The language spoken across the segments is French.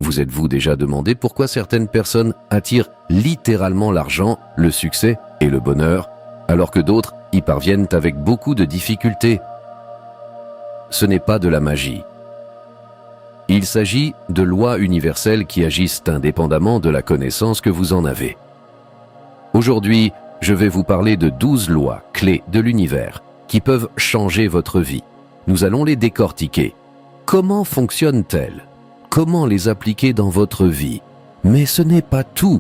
Vous êtes-vous déjà demandé pourquoi certaines personnes attirent littéralement l'argent, le succès et le bonheur, alors que d'autres y parviennent avec beaucoup de difficultés? Ce n'est pas de la magie. Il s'agit de lois universelles qui agissent indépendamment de la connaissance que vous en avez. Aujourd'hui, je vais vous parler de 12 lois clés de l'univers qui peuvent changer votre vie. Nous allons les décortiquer. Comment fonctionnent-elles? Comment les appliquer dans votre vie? Mais ce n'est pas tout.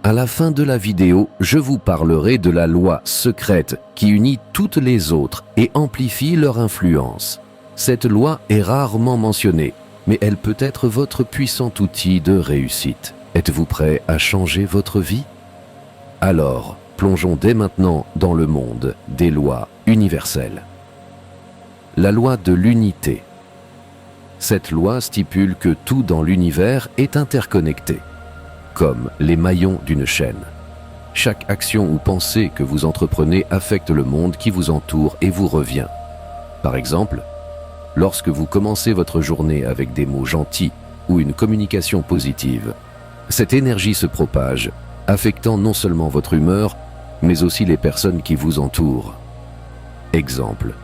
À la fin de la vidéo, je vous parlerai de la loi secrète qui unit toutes les autres et amplifie leur influence. Cette loi est rarement mentionnée, mais elle peut être votre puissant outil de réussite. Êtes-vous prêt à changer votre vie? Alors, plongeons dès maintenant dans le monde des lois universelles. La loi de l'unité. Cette loi stipule que tout dans l'univers est interconnecté, comme les maillons d'une chaîne. Chaque action ou pensée que vous entreprenez affecte le monde qui vous entoure et vous revient. Par exemple, lorsque vous commencez votre journée avec des mots gentils ou une communication positive, cette énergie se propage, affectant non seulement votre humeur, mais aussi les personnes qui vous entourent. Exemple,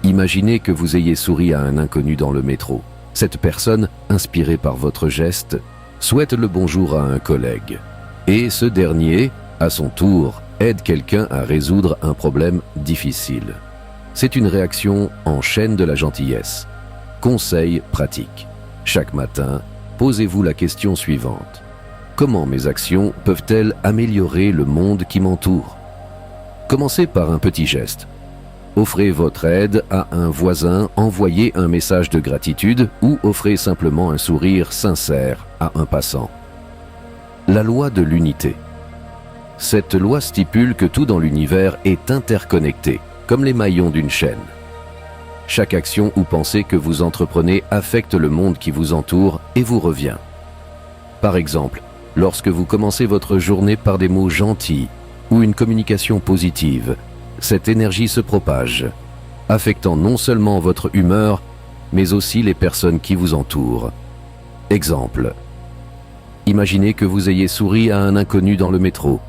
imaginez que vous ayez souri à un inconnu dans le métro. Cette personne, inspirée par votre geste, souhaite le bonjour à un collègue. Et ce dernier, à son tour, aide quelqu'un à résoudre un problème difficile. C'est une réaction en chaîne de la gentillesse. Conseil pratique. Chaque matin, posez-vous la question suivante. Comment mes actions peuvent-elles améliorer le monde qui m'entoure? Commencez par un petit geste. Offrez votre aide à un voisin, envoyez un message de gratitude ou offrez simplement un sourire sincère à un passant. La loi de l'unité. Cette loi stipule que tout dans l'univers est interconnecté, comme les maillons d'une chaîne. Chaque action ou pensée que vous entreprenez affecte le monde qui vous entoure et vous revient. Par exemple, lorsque vous commencez votre journée par des mots gentils ou une communication positive, cette énergie se propage, affectant non seulement votre humeur, mais aussi les personnes qui vous entourent. Exemple. Imaginez que vous ayez souri à un inconnu dans le métro.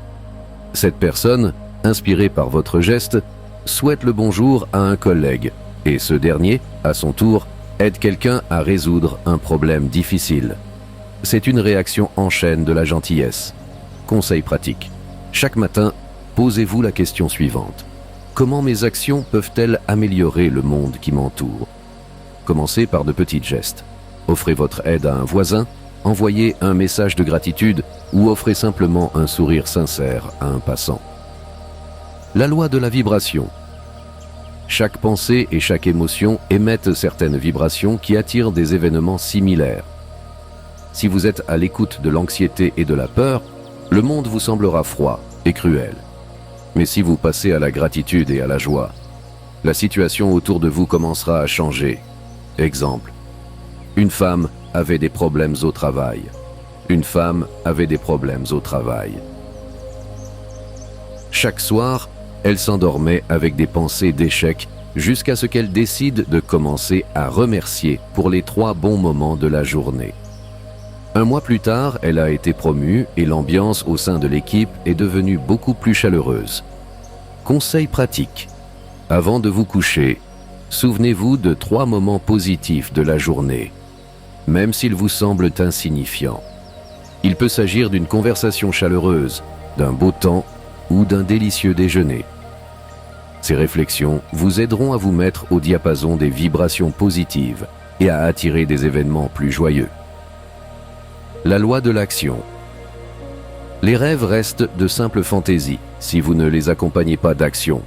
Cette personne, inspirée par votre geste, souhaite le bonjour à un collègue, et ce dernier, à son tour, aide quelqu'un à résoudre un problème difficile. C'est une réaction en chaîne de la gentillesse. Conseil pratique. Chaque matin, posez-vous la question suivante. Comment mes actions peuvent-elles améliorer le monde qui m'entoure? Commencez par de petits gestes. Offrez votre aide à un voisin, envoyez un message de gratitude ou offrez simplement un sourire sincère à un passant. La loi de la vibration. Chaque pensée et chaque émotion émettent certaines vibrations qui attirent des événements similaires. Si vous êtes à l'écoute de l'anxiété et de la peur, le monde vous semblera froid et cruel. Mais si vous passez à la gratitude et à la joie, la situation autour de vous commencera à changer. Exemple, une femme avait des problèmes au travail. Une femme avait des problèmes au travail. Chaque soir, elle s'endormait avec des pensées d'échec jusqu'à ce qu'elle décide de commencer à remercier pour les 3 bons moments de la journée. Un mois plus tard, elle a été promue et l'ambiance au sein de l'équipe est devenue beaucoup plus chaleureuse. Conseil pratique. Avant de vous coucher, souvenez-vous de 3 moments positifs de la journée, même s'ils vous semblent insignifiants. Il peut s'agir d'une conversation chaleureuse, d'un beau temps ou d'un délicieux déjeuner. Ces réflexions vous aideront à vous mettre au diapason des vibrations positives et à attirer des événements plus joyeux. La loi de l'action. Les rêves restent de simples fantaisies si vous ne les accompagnez pas d'action.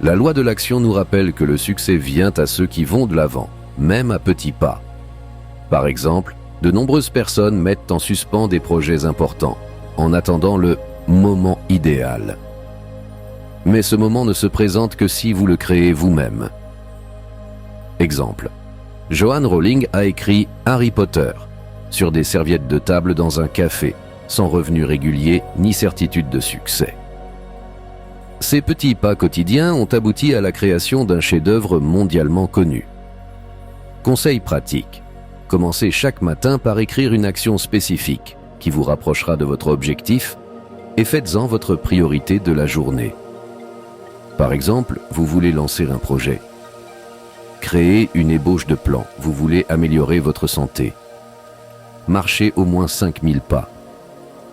La loi de l'action nous rappelle que le succès vient à ceux qui vont de l'avant, même à petits pas. Par exemple, de nombreuses personnes mettent en suspens des projets importants, en attendant le moment idéal. Mais ce moment ne se présente que si vous le créez vous-même. Exemple. Joanne Rowling a écrit Harry Potter sur des serviettes de table dans un café, sans revenu régulier ni certitude de succès. Ces petits pas quotidiens ont abouti à la création d'un chef-d'œuvre mondialement connu. Conseil pratique. Commencez chaque matin par écrire une action spécifique qui vous rapprochera de votre objectif et faites-en votre priorité de la journée. Par exemple, vous voulez lancer un projet. Créez une ébauche de plan, vous voulez améliorer votre santé. Marchez au moins 5000 pas.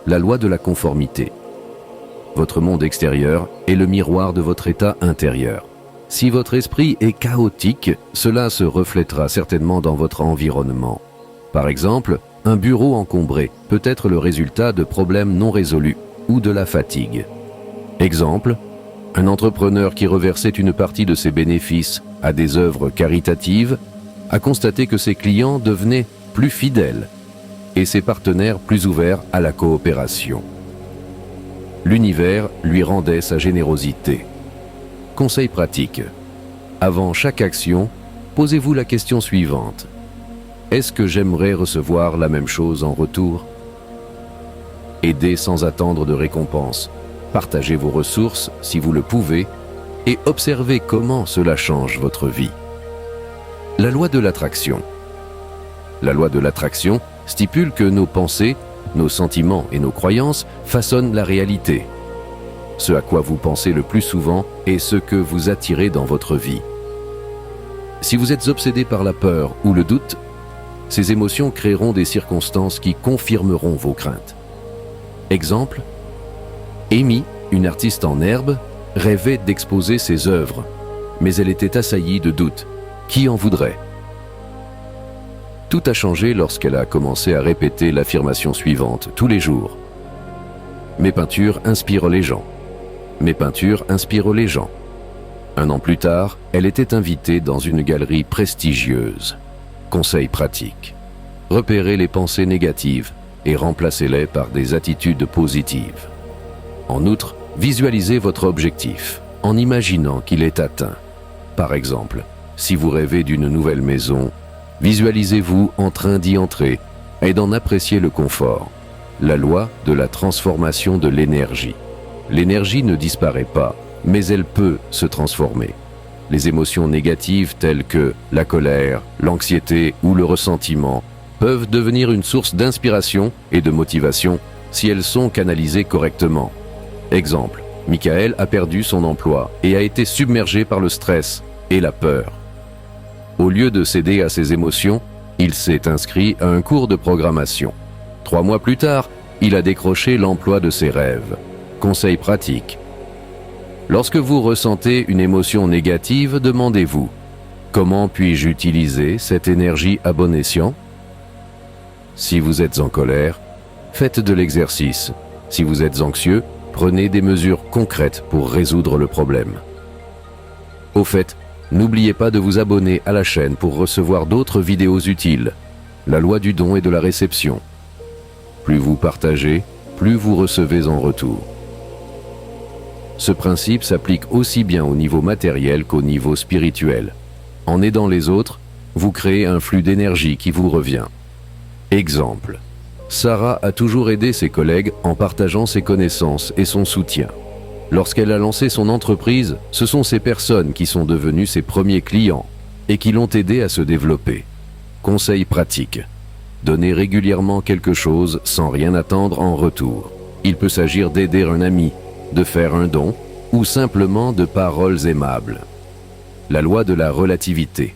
La loi de la conformité. Votre monde extérieur est le miroir de votre état intérieur. Si votre esprit est chaotique, cela se reflètera certainement dans votre environnement. Par exemple, un bureau encombré peut être le résultat de problèmes non résolus ou de la fatigue. Exemple, un entrepreneur qui reversait une partie de ses bénéfices à des œuvres caritatives a constaté que ses clients devenaient plus fidèles et ses partenaires plus ouverts à la coopération. L'univers lui rendait sa générosité. Conseil pratique. Avant chaque action, posez-vous la question suivante. Est-ce que j'aimerais recevoir la même chose en retour? Aidez sans attendre de récompense. Partagez vos ressources si vous le pouvez et observez comment cela change votre vie. La loi de l'attraction. La loi de l'attraction stipule que nos pensées, nos sentiments et nos croyances façonnent la réalité. Ce à quoi vous pensez le plus souvent est ce que vous attirez dans votre vie. Si vous êtes obsédé par la peur ou le doute, ces émotions créeront des circonstances qui confirmeront vos craintes. Exemple, Amy, une artiste en herbe, rêvait d'exposer ses œuvres, mais elle était assaillie de doutes. Qui en voudrait? Tout a changé lorsqu'elle a commencé à répéter l'affirmation suivante tous les jours. Mes peintures inspirent les gens. Mes peintures inspirent les gens. 1 an plus tard, elle était invitée dans une galerie prestigieuse. Conseil pratique. Repérez les pensées négatives et remplacez-les par des attitudes positives. En outre, visualisez votre objectif en imaginant qu'il est atteint. Par exemple, si vous rêvez d'une nouvelle maison, visualisez-vous en train d'y entrer et d'en apprécier le confort. La loi de la transformation de l'énergie. L'énergie ne disparaît pas, mais elle peut se transformer. Les émotions négatives telles que la colère, l'anxiété ou le ressentiment peuvent devenir une source d'inspiration et de motivation si elles sont canalisées correctement. Exemple, Michael a perdu son emploi et a été submergé par le stress et la peur. Au lieu de céder à ses émotions, il s'est inscrit à un cours de programmation. 3 mois plus tard, il a décroché l'emploi de ses rêves. Conseil pratique. Lorsque vous ressentez une émotion négative, demandez-vous « Comment puis-je utiliser cette énergie à bon escient ?» Si vous êtes en colère, faites de l'exercice. Si vous êtes anxieux, prenez des mesures concrètes pour résoudre le problème. Au fait, n'oubliez pas de vous abonner à la chaîne pour recevoir d'autres vidéos utiles. La loi du don et de la réception. Plus vous partagez, plus vous recevez en retour. Ce principe s'applique aussi bien au niveau matériel qu'au niveau spirituel. En aidant les autres, vous créez un flux d'énergie qui vous revient. Exemple. Sarah a toujours aidé ses collègues en partageant ses connaissances et son soutien. Lorsqu'elle a lancé son entreprise, ce sont ces personnes qui sont devenues ses premiers clients et qui l'ont aidé à se développer. Conseil pratique. Donnez régulièrement quelque chose sans rien attendre en retour. Il peut s'agir d'aider un ami, de faire un don ou simplement de paroles aimables. La loi de la relativité.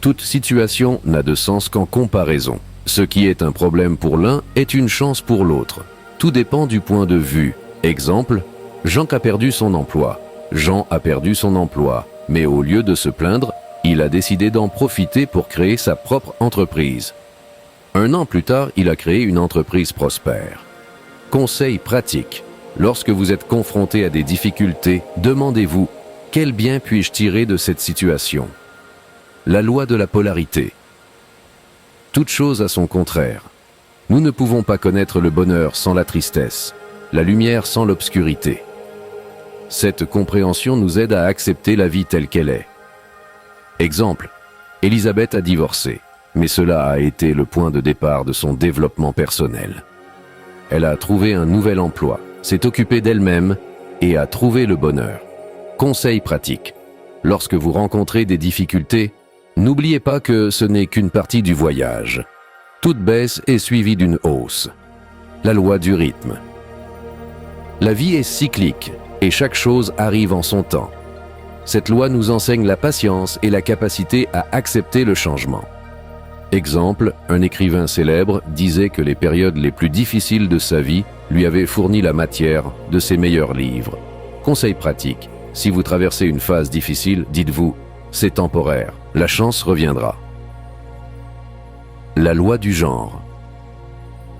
Toute situation n'a de sens qu'en comparaison. Ce qui est un problème pour l'un est une chance pour l'autre. Tout dépend du point de vue. Exemple, Jean a perdu son emploi. Jean a perdu son emploi, mais au lieu de se plaindre, il a décidé d'en profiter pour créer sa propre entreprise. 1 an plus tard, il a créé une entreprise prospère. Conseil pratique. Lorsque vous êtes confronté à des difficultés, demandez-vous « Quel bien puis-je tirer de cette situation ?» La loi de la polarité. Toute chose a son contraire. Nous ne pouvons pas connaître le bonheur sans la tristesse, la lumière sans l'obscurité. Cette compréhension nous aide à accepter la vie telle qu'elle est. Exemple, Elisabeth a divorcé, mais cela a été le point de départ de son développement personnel. Elle a trouvé un nouvel emploi, s'est occupée d'elle-même et a trouvé le bonheur. Conseil pratique. Lorsque vous rencontrez des difficultés, N'oubliez pas que ce n'est qu'une partie du voyage. Toute baisse est suivie d'une hausse. La loi du rythme. La vie est cyclique et chaque chose arrive en son temps. Cette loi nous enseigne la patience et la capacité à accepter le changement. Exemple, un écrivain célèbre disait que les périodes les plus difficiles de sa vie lui avaient fourni la matière de ses meilleurs livres. Conseil pratique, si vous traversez une phase difficile, dites-vous, c'est temporaire, la chance reviendra. La loi du genre.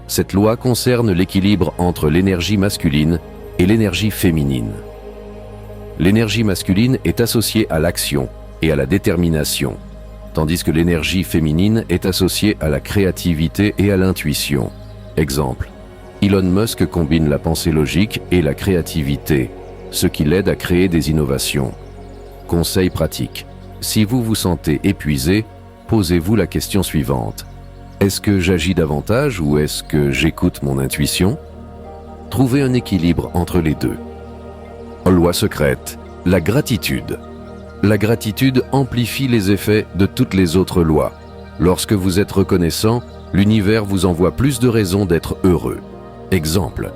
Cette loi concerne l'équilibre entre l'énergie masculine et l'énergie féminine. L'énergie masculine est associée à l'action et à la détermination, tandis que l'énergie féminine est associée à la créativité et à l'intuition. Exemple, Elon Musk combine la pensée logique et la créativité, ce qui l'aide à créer des innovations. Conseil pratique. Si vous vous sentez épuisé, posez-vous la question suivante. Est-ce que j'agis davantage ou est-ce que j'écoute mon intuition? Trouvez un équilibre entre les deux. Loi secrète, la gratitude. La gratitude amplifie les effets de toutes les autres lois. Lorsque vous êtes reconnaissant, l'univers vous envoie plus de raisons d'être heureux. Exemple.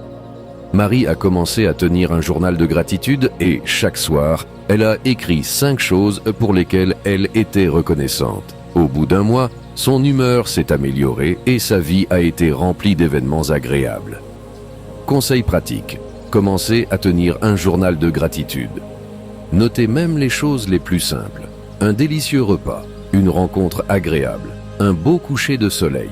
Marie a commencé à tenir un journal de gratitude et, chaque soir, elle a écrit 5 choses pour lesquelles elle était reconnaissante. Au bout d'un mois, son humeur s'est améliorée et sa vie a été remplie d'événements agréables. Conseil pratique. Commencez à tenir un journal de gratitude. Notez même les choses les plus simples. Un délicieux repas, une rencontre agréable, un beau coucher de soleil.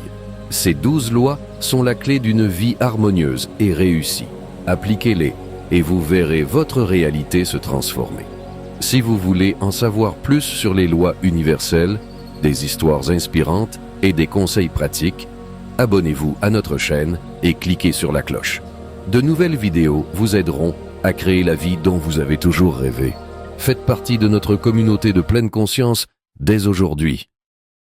Ces 12 lois sont la clé d'une vie harmonieuse et réussie. Appliquez-les et vous verrez votre réalité se transformer. Si vous voulez en savoir plus sur les lois universelles, des histoires inspirantes et des conseils pratiques, abonnez-vous à notre chaîne et cliquez sur la cloche. De nouvelles vidéos vous aideront à créer la vie dont vous avez toujours rêvé. Faites partie de notre communauté de pleine conscience dès aujourd'hui.